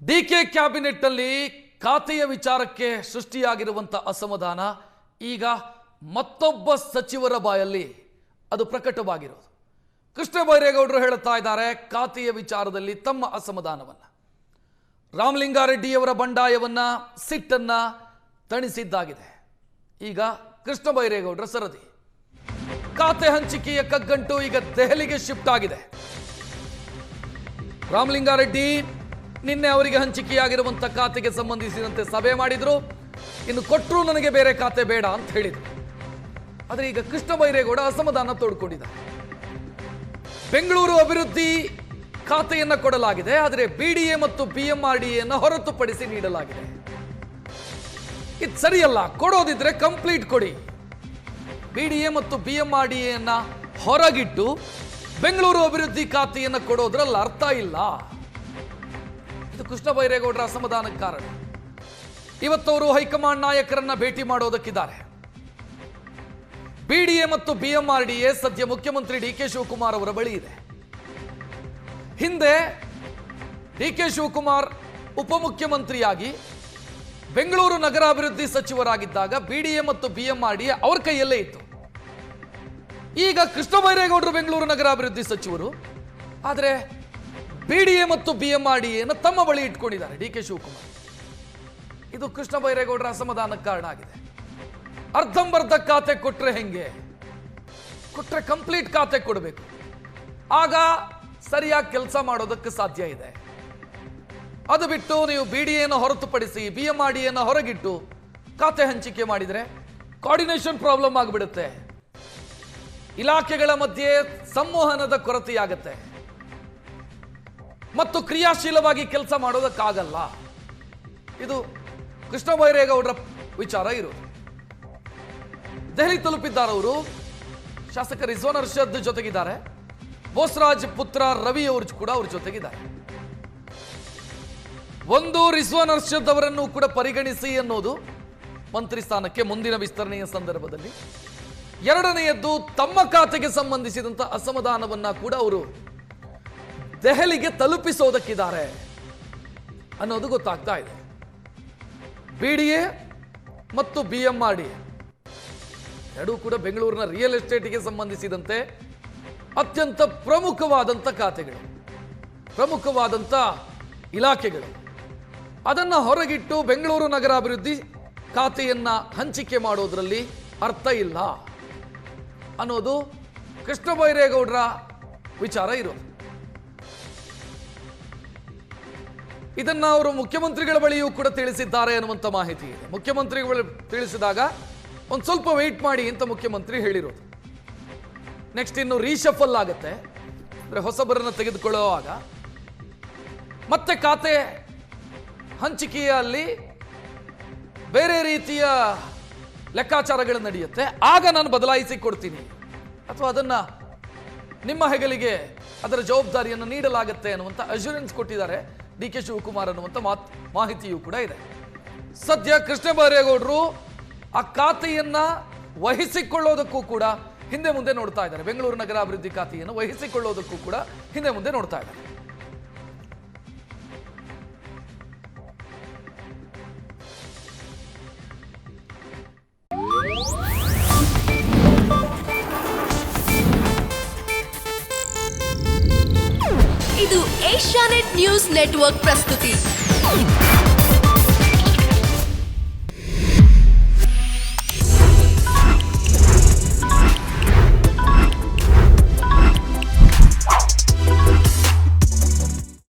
DK ಕ್ಯಾಬಿನೆಟ್ನಲ್ಲಿ ಖಾತೆಯ ವಿಚಾರಕ್ಕೆ ಸೃಷ್ಟಿಯಾಗಿರುವಂಥ ಅಸಮಾಧಾನ ಈಗ ಮತ್ತೊಬ್ಬ ಸಚಿವರ ಬಾಯಲ್ಲಿ ಅದು ಪ್ರಕಟವಾಗಿರೋದು. ಕೃಷ್ಣ ಬೈರೇಗೌಡರು ಹೇಳುತ್ತಾ ಇದ್ದಾರೆ ಖಾತೆಯ ವಿಚಾರದಲ್ಲಿ ತಮ್ಮ ಅಸಮಾಧಾನವನ್ನು. ರಾಮಲಿಂಗಾರೆಡ್ಡಿಯವರ ಬಂಡಾಯವನ್ನ ಸಿಟ್ಟನ್ನ ತಣಿಸಿದ್ದಾಗಿದೆ. ಈಗ ಕೃಷ್ಣ ಬೈರೇಗೌಡರ ಸರದಿ. ಖಾತೆ ಹಂಚಿಕೆಯ ಕಗ್ಗಂಟು ಈಗ ದೆಹಲಿಗೆ ಶಿಫ್ಟ್ ಆಗಿದೆ. ರಾಮಲಿಂಗಾರೆಡ್ಡಿ ನಿನ್ನೆ ಅವರಿಗೆ ಹಂಚಿಕೆಯಾಗಿರುವಂಥ ಖಾತೆಗೆ ಸಂಬಂಧಿಸಿದಂತೆ ಸಭೆ ಮಾಡಿದ್ರು. ಇನ್ನು ಕೊಟ್ಟರು ನನಗೆ ಬೇರೆ ಖಾತೆ ಬೇಡ ಅಂತ ಹೇಳಿದರು. ಆದರೆ ಈಗ ಕೃಷ್ಣ ಬೈರೇಗೌಡ ಅಸಮಾಧಾನ ತೋಡ್ಕೊಂಡಿದ್ದಾರೆ. ಬೆಂಗಳೂರು ಅಭಿವೃದ್ಧಿ ಖಾತೆಯನ್ನು ಕೊಡಲಾಗಿದೆ, ಆದರೆ ಬಿಡಿಎ ಮತ್ತು ಬಿಎಂಆರ್ಡಿಎಯನ್ನು ಹೊರತುಪಡಿಸಿ ನೀಡಲಾಗಿದೆ. ಇದು ಸರಿಯಲ್ಲ. ಕೊಡೋದಿದ್ರೆ ಕಂಪ್ಲೀಟ್ ಕೊಡಿ. ಬಿಡಿಎ ಮತ್ತು ಬಿಎಂಆರ್ಡಿಎನ್ನ ಹೊರಗಿಟ್ಟು ಬೆಂಗಳೂರು ಅಭಿವೃದ್ಧಿ ಖಾತೆಯನ್ನು ಕೊಡೋದ್ರಲ್ಲಿ ಅರ್ಥ ಇಲ್ಲ. ಇದು ಕೃಷ್ಣ ಬೈರೇಗೌಡರ ಅಸಮಾಧಾನಕ್ಕೆ ಕಾರಣ. ಇವತ್ತವರು ಹೈಕಮಾಂಡ್ ನಾಯಕರನ್ನ ಭೇಟಿ ಮಾಡೋದಕ್ಕಿದ್ದಾರೆ. ಬಿಡಿಎ ಮತ್ತು ಬಿಎಂಆರ್ಡಿಎ ಸದ್ಯ ಮುಖ್ಯಮಂತ್ರಿ ಡಿಕೆ ಶಿವಕುಮಾರ್ ಅವರ ಬಳಿ ಇದೆ. ಹಿಂದೆ ಡಿಕೆ ಶಿವಕುಮಾರ್ ಉಪಮುಖ್ಯಮಂತ್ರಿಯಾಗಿ ಬೆಂಗಳೂರು ನಗರಾಭಿವೃದ್ಧಿ ಸಚಿವರಾಗಿದ್ದಾಗ ಬಿಡಿಎ ಮತ್ತು ಬಿಎಂಆರ್ಡಿಎ ಅವ್ರ ಕೈಯಲ್ಲೇ ಇತ್ತು. ಈಗ ಕೃಷ್ಣ ಬೈರೇಗೌಡರು ಬೆಂಗಳೂರು ನಗರಾಭಿವೃದ್ಧಿ ಸಚಿವರು, ಆದರೆ ಬಿಡಿಎ ಮತ್ತು ಬಿಎಂಆರ್ಡಿಎನ ತಮ್ಮ ಬಳಿ ಇಟ್ಕೊಂಡಿದ್ದಾರೆ ಡಿಕೆ ಶಿವಕುಮಾರ್. ಇದು ಕೃಷ್ಣ ಬೈರೇಗೌಡರ ಅಸಮಾಧಾನಕ್ಕೆ ಕಾರಣ ಆಗಿದೆ. ಅರ್ಧಂಬರ್ಧ ಖಾತೆ ಕೊಟ್ರೆ ಹೆಂಗೆ? ಕೊಟ್ರೆ ಕಂಪ್ಲೀಟ್ ಖಾತೆ ಕೊಡಬೇಕು. ಆಗ ಸರಿಯಾಗಿ ಕೆಲಸ ಮಾಡೋದಕ್ಕೆ ಸಾಧ್ಯ ಇದೆ. ಅದು ಬಿಟ್ಟು ನೀವು ಬಿಡಿಎನ ಹೊರತುಪಡಿಸಿ ಬಿಎಂಆರ್ಡಿಎನ ಹೊರಗಿಟ್ಟು ಖಾತೆ ಹಂಚಿಕೆ ಮಾಡಿದರೆ ಕೋಆರ್ಡಿನೇಷನ್ ಪ್ರಾಬ್ಲಮ್ ಆಗಿಬಿಡುತ್ತೆ. ಇಲಾಖೆಗಳ ಮಧ್ಯೆ ಸಂವಹನದ ಕೊರತೆಯಾಗತ್ತೆ ಮತ್ತು ಕ್ರಿಯಾಶೀಲವಾಗಿ ಕೆಲಸ ಮಾಡೋದಕ್ಕಾಗಲ್ಲ. ಇದು ಕೃಷ್ಣ ಬೈರೇಗೌಡರ ವಿಚಾರ ಇರೋದು. ದೆಹಲಿ ತಲುಪಿದ್ದಾರೆ ಅವರು. ಶಾಸಕ ರಿಜ್ವಾನ್ ಅರ್ಷದ್ ಜೊತೆಗಿದ್ದಾರೆ. ಬೋಸರಾಜ್ ಪುತ್ರ ರವಿ ಅವರು ಕೂಡ ಅವ್ರ ಜೊತೆಗಿದ್ದಾರೆ. ಒಂದು, ರಿಜ್ವಾನ್ ಅರ್ಷದ್ ಅವರನ್ನು ಕೂಡ ಪರಿಗಣಿಸಿ ಅನ್ನೋದು ಮಂತ್ರಿ ಸ್ಥಾನಕ್ಕೆ ಮುಂದಿನ ವಿಸ್ತರಣೆಯ ಸಂದರ್ಭದಲ್ಲಿ. ಎರಡನೆಯದ್ದು, ತಮ್ಮ ಖಾತೆಗೆ ಸಂಬಂಧಿಸಿದಂಥ ಅಸಮಾಧಾನವನ್ನ ಕೂಡ ಅವರು ದೆಹಲಿಗೆ ತಲುಪಿಸೋದಕ್ಕಿದ್ದಾರೆ ಅನ್ನೋದು ಗೊತ್ತಾಗ್ತಾ ಇದೆ. ಬಿಡಿಎ ಮತ್ತು ಬಿಎಂಆರ್ಡಿಎ ಎರಡೂ ಕೂಡ ಬೆಂಗಳೂರಿನ ರಿಯಲ್ ಎಸ್ಟೇಟ್ಗೆ ಸಂಬಂಧಿಸಿದಂತೆ ಅತ್ಯಂತ ಪ್ರಮುಖವಾದಂಥ ಖಾತೆಗಳು, ಪ್ರಮುಖವಾದಂಥ ಇಲಾಖೆಗಳು. ಅದನ್ನು ಹೊರಗಿಟ್ಟು ಬೆಂಗಳೂರು ನಗರಾಭಿವೃದ್ಧಿ ಖಾತೆಯನ್ನ ಹಂಚಿಕೆ ಮಾಡೋದ್ರಲ್ಲಿ ಅರ್ಥ ಇಲ್ಲ ಅನ್ನೋದು ಕೃಷ್ಣ ಬೈರೇಗೌಡರ ವಿಚಾರ ಇರೋದು. ಇದನ್ನ ಅವರು ಮುಖ್ಯಮಂತ್ರಿಗಳ ಬಳಿಯೂ ಕೂಡ ತಿಳಿಸಿದ್ದಾರೆ ಅನ್ನುವಂಥ ಮಾಹಿತಿ ಇದೆ. ಮುಖ್ಯಮಂತ್ರಿಗಳು ತಿಳಿಸಿದಾಗ ಒಂದು ಸ್ವಲ್ಪ ವೆಯ್ಟ್ ಮಾಡಿ ಅಂತ ಮುಖ್ಯಮಂತ್ರಿ ಹೇಳಿರೋದು. ನೆಕ್ಸ್ಟ್ ಇನ್ನು ರೀಶಫಲ್ ಆಗುತ್ತೆ, ಅಂದರೆ ಹೊಸಬರನ್ನು ತೆಗೆದುಕೊಳ್ಳುವಾಗ ಮತ್ತೆ ಖಾತೆ ಹಂಚಿಕೆಯಲ್ಲಿ ಬೇರೆ ರೀತಿಯ ಲೆಕ್ಕಾಚಾರಗಳು ನಡೆಯುತ್ತೆ. ಆಗ ನಾನು ಬದಲಾಯಿಸಿ ಕೊಡ್ತೀನಿ ಅಥವಾ ಅದನ್ನು ನಿಮ್ಮ ಹೆಗಲಿಗೆ ಅದರ ಜವಾಬ್ದಾರಿಯನ್ನು ನೀಡಲಾಗುತ್ತೆ ಅನ್ನುವಂಥ ಅಶ್ಯೂರೆನ್ಸ್ ಕೊಟ್ಟಿದ್ದಾರೆ ಡಿ ಕೆ ಶಿವಕುಮಾರ್ ಅನ್ನುವಂಥ ಮಾಹಿತಿಯೂ ಕೂಡ ಇದೆ. ಸದ್ಯ ಕೃಷ್ಣ ಬೈರೇಗೌಡರು ಆ ಖಾತೆಯನ್ನ ವಹಿಸಿಕೊಳ್ಳೋದಕ್ಕೂ ಕೂಡ ಹಿಂದೆ ಮುಂದೆ ನೋಡ್ತಾ ಇದ್ದಾರೆ. ಬೆಂಗಳೂರು ನಗರಾಭಿವೃದ್ಧಿ ಖಾತೆಯನ್ನು ವಹಿಸಿಕೊಳ್ಳೋದಕ್ಕೂ ಕೂಡ ಹಿಂದೆ ಮುಂದೆ ನೋಡ್ತಾ ಇದ್ದಾರೆ. ಇದು ಏಷ್ಯಾನೆಟ್ ನ್ಯೂಸ್ ನೆಟ್ವರ್ಕ್ ಪ್ರಸ್ತುತಿ.